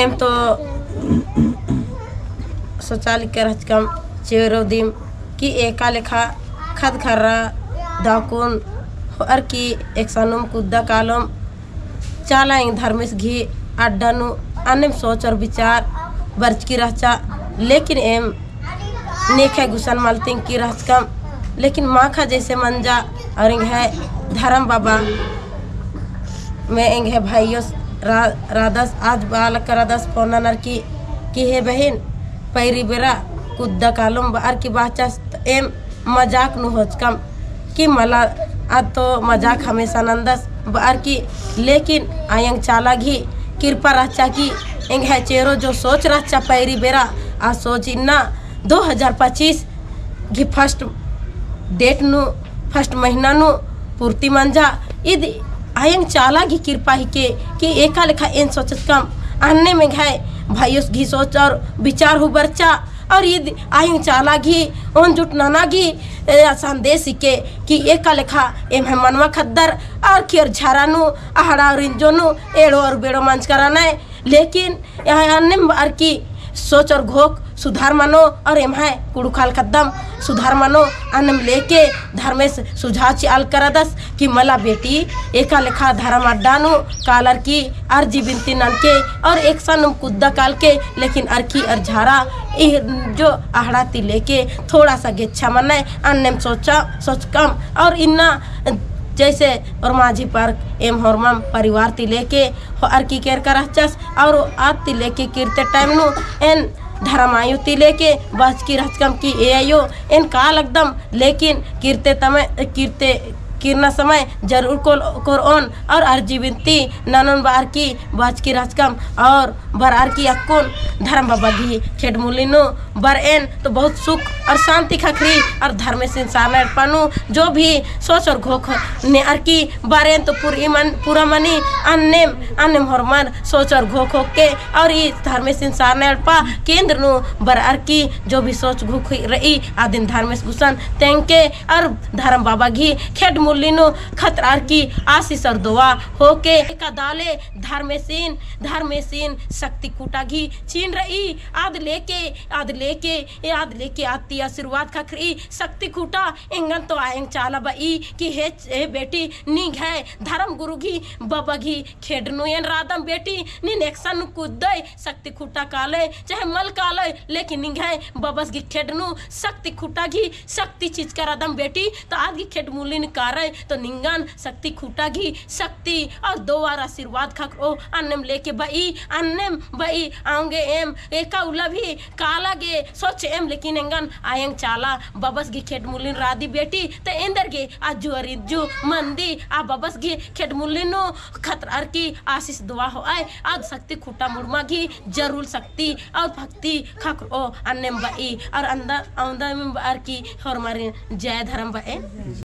M तो शौचालय कर हचकम चेरो दिम कि एका लेखा खद खर्रा दाकुन और की एक सनुम कुद्दा कालम चाला इंग धर्मेश घी अड्डानु अन्य सोच और विचार बर्च की रचा लेकिन एम नेखे गुसन मलतिंग की रचकम लेकिन माखा जैसे मंजा और इंग है धर्म बाबा में इंग है भाइयों राधस आज बालक राधस पौना नर की है बहन पैरी बेरा कुद्दा कालम बार की बाचा एम मजाक नु होचकम कि मला आज तो मजाक हमेशा नंदस बार की लेकिन आयंग चाला घी कृपा रचा की इंग है चेरो जो सोच रचा पैरी बेरा आ सोच इन्ना 2025 घी फर्स्ट डेट नु फर्स्ट महीना नु पूर्ति मंजा इद आयंग चाला घी कृपा ही के कि एका लेखा इन सोचत कम अन्य में घाय भाइयों घी सोच और विचार हो बर्चा और ईद आयंग चाला घी ओन जुट नाना घी संदेश के कि एका लेखा एम है मनवा खद्दर और खियर झारानु आहड़ा और इंजोनु एड़ो और बेड़ो मंच कराना लेकिन यहाँ अन्य बार की सोच और घोक सुधार मानो और एम है कुड़ुखाल कदम सुधार मानो अन्नम लेके धर्मेश सुझाची आल करदस कि मला बेटी एका लेखा धर्म अड्डानु कालर की अर्जी बिनती ननके और एक सनम कुद्दा काल के लेकिन अरखी और झारा जो आहड़ा ती लेके थोड़ा सा गेच्छा मनाए अन्नम सोच कम और इन्ना जैसे और माझी पार्क एम हरमम परिवार ती लेके और की केर कर और आज ती लेके कीर्ते टाइम नु एन धर्मायु ती लेके बच की रचकम की ए आयो इन काल एकदम लेकिन कीर्ते किरना समय जरूर कोर ऑन और अर्जी बिनती ननन बार की बाज की रचकम और बरार की अक्कुन धर्म बाबा घी खेड मुलिनो बर एन तो बहुत सुख और शांति खखरी और धर्म से इंसान पानु जो भी सोच और घोख ने अर की बारेन तो पूरा मनी अन्यम हरमन सोच और घोख के और इस धर्म से इंसान पा केंद्र नु बरार की जो भी सोच घोख रही आदिन धर्म गुसन तेंके और धर्म बाबा घी खेड मुलिनो खतरार की आशीष और दुआ होके का दाले धर्मेसीन शक्ति कूटा घी छीन रही आद लेके आती आशीर्वाद खखरी शक्ति कूटा इंगन तो आयंग चाला बई कि हे बेटी नीग है धर्म गुरु घी बाबा घी खेडनु एन रादम बेटी नी नेक्सन कुदय शक्ति कूटा काले चाहे मल काले लेकिन नीग है बाबस घी खेडनु शक्ति कूटा घी शक्ति चीज का रादम बेटी तो आज घी खेड मूलिन कार तो निंगन शक्ति खूटा घी शक्ति और दो बार आशीर्वाद खकरो अन्नम लेके अन्नम बई आऊंगे एम एका उला भी काला गे सोच एम लेकिन एंगन आयंग चाला बबस गी खेड मुलिन रादी बेटी तो इंदर गे आजू अरिजू मंदी आ बबस गी खेड मुलिनो खतरार की आशीष दुआ हो आए आज शक्ति खूटा मुड़मा घी जरूर शक्ति और भक्ति खकरो अन्नम बई और अंदर औंदा में बार की हरमारी जय धर्म बए।